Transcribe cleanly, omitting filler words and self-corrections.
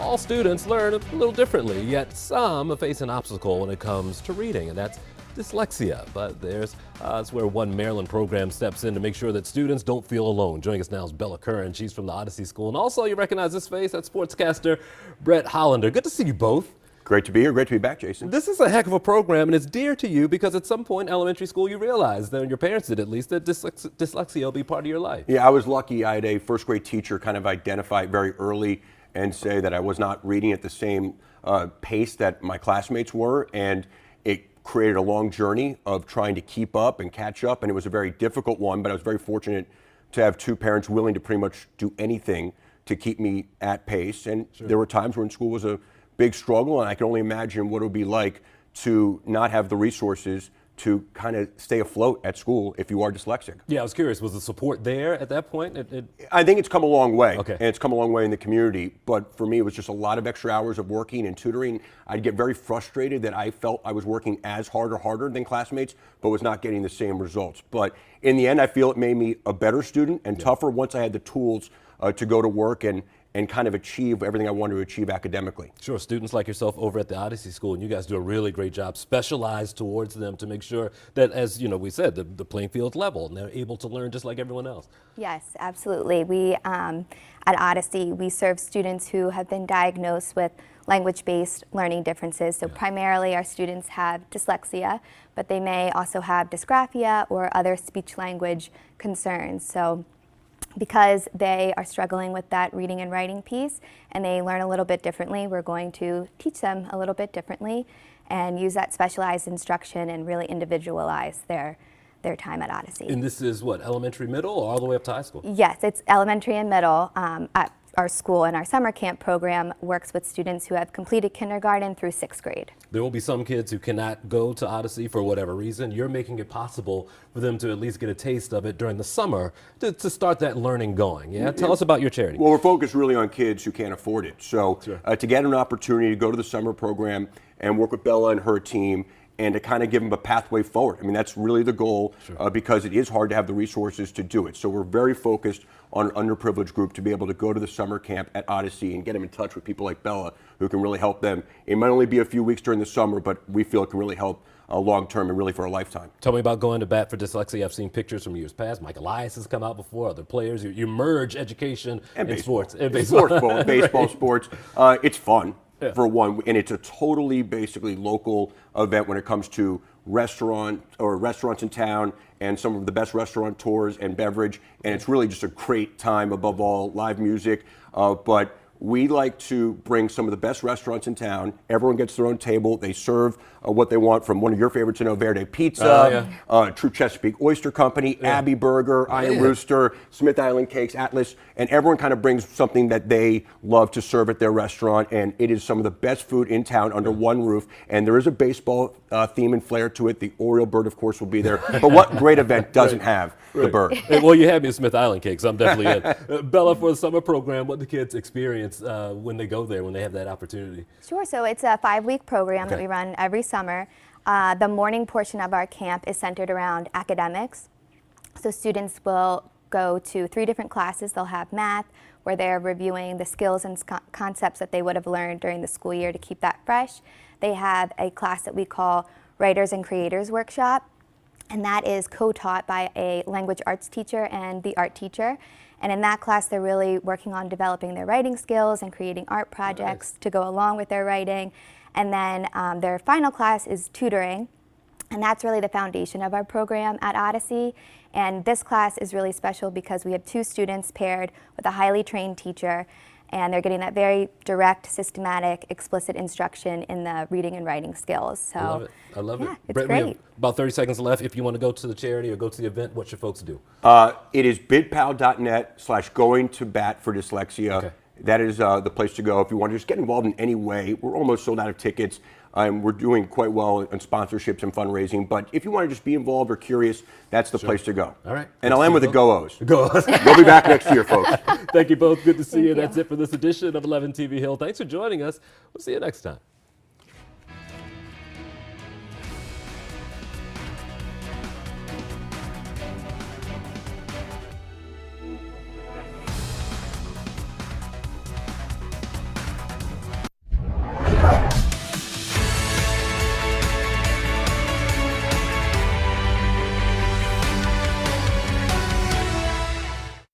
all students learn a little differently, yet some face an obstacle when it comes to reading, and that's dyslexia. But that's where one Maryland program steps in to make sure that students don't feel alone. Joining us now is Bella Curran. She's from the Odyssey School. And also, you recognize this face, that's sportscaster Brett Hollander. Good to see you both. Great to be here. Great to be back, Jason. This is a heck of a program, and it's dear to you because at some point in elementary school you realized, and your parents did at least, that dyslexia will be part of your life. Yeah, I was lucky. I had a first grade teacher kind of identify it very early and say that I was not reading at the same pace that my classmates were, and it created a long journey of trying to keep up and catch up, and it was a very difficult one, but I was very fortunate to have two parents willing to pretty much do anything to keep me at pace. And there were times when school was a big struggle, and I can only imagine what it would be like to not have the resources to kind of stay afloat at school if you are dyslexic. Yeah, I was curious, was the support there at that point? I think it's come a long way, okay. And it's come a long way in the community, but for me it was just a lot of extra hours of working and tutoring. I'd get very frustrated that I felt I was working as hard or harder than classmates, but was not getting the same results. But in the end, I feel it made me a better student and tougher once I had the tools to go to work and kind of achieve everything I wanted to achieve academically. Sure, students like yourself over at the Odyssey School, and you guys do a really great job, specialized towards them to make sure that, as you know, we said, the playing field's level and they're able to learn just like everyone else. Yes, absolutely. We, at Odyssey, we serve students who have been diagnosed with language-based learning differences. So primarily our students have dyslexia, but they may also have dysgraphia or other speech-language concerns. So because they are struggling with that reading and writing piece and they learn a little bit differently, we're going to teach them a little bit differently and use that specialized instruction and really individualize their time at Odyssey. And this is what, elementary, middle, or all the way up to high school? Yes, it's elementary and middle at our school, and our summer camp program works with students who have completed kindergarten through 6th grade. There will be some kids who cannot go to Odyssey for whatever reason. You're making it possible for them to at least get a taste of it during the summer to start that learning going. Yeah, tell us about your charity. Well, we're focused really on kids who can't afford it. So to get an opportunity to go to the summer program and work with Bella and her team and to kind of give them a pathway forward. I mean, that's really the goal because it is hard to have the resources to do it. So we're very focused on an underprivileged group to be able to go to the summer camp at Odyssey and get them in touch with people like Bella who can really help them. It might only be a few weeks during the summer, but we feel it can really help long term and really for a lifetime. Tell me about going to bat for dyslexia. I've seen pictures from years past. Mike Elias has come out before, other players. You merge education and sports. And baseball. Baseball, sports. It's fun. For one, and it's a totally basically local event when it comes to restaurants in town and some of the best restaurateurs and beverage, and it's really just a great time. Above all, live music, but we like to bring some of the best restaurants in town. Everyone gets their own table. They serve what they want, from one of your favorites, Novo Verde Pizza, True Chesapeake Oyster Company, Abbey Burger, Iron Rooster, Smith Island Cakes, Atlas, and everyone kind of brings something that they love to serve at their restaurant, and it is some of the best food in town under one roof, and there is a baseball theme and flair to it. The Oriole bird, of course, will be there, but what great event doesn't have the bird? Well, you had me at Smith Island Cakes. I'm definitely in. Bella, for the summer program, what do kids experience when they go there, when they have that opportunity? Sure, so it's a 5-week program that we run every summer. The morning portion of our camp is centered around academics. So students will go to 3 different classes. They'll have math, where they're reviewing the skills and concepts that they would have learned during the school year to keep that fresh. They have a class that we call Writers and Creators Workshop, and that is co-taught by a language arts teacher and the art teacher. And in that class, they're really working on developing their writing skills and creating art projects to go along with their writing. And then their final class is tutoring, and that's really the foundation of our program at Odyssey. And this class is really special because we have 2 students paired with a highly trained teacher, and they're getting that very direct, systematic, explicit instruction in the reading and writing skills. So I love it. I love it. It's Brett, great. we have about 30 seconds left. If you want to go to the charity or go to the event, what should folks do? It is bidpal.net/going-to-bat-for-dyslexia. Okay. That is the place to go if you want to just get involved in any way. We're almost sold out of tickets. We're doing quite well on sponsorships and fundraising, but if you want to just be involved or curious, that's the place to go. All right. And I'll end with the Go-O's. Go-O's. We'll be back next year, folks. Thank you both. Good to see you. Thank you. That's it for this edition of 11 TV Hill. Thanks for joining us. We'll see you next time.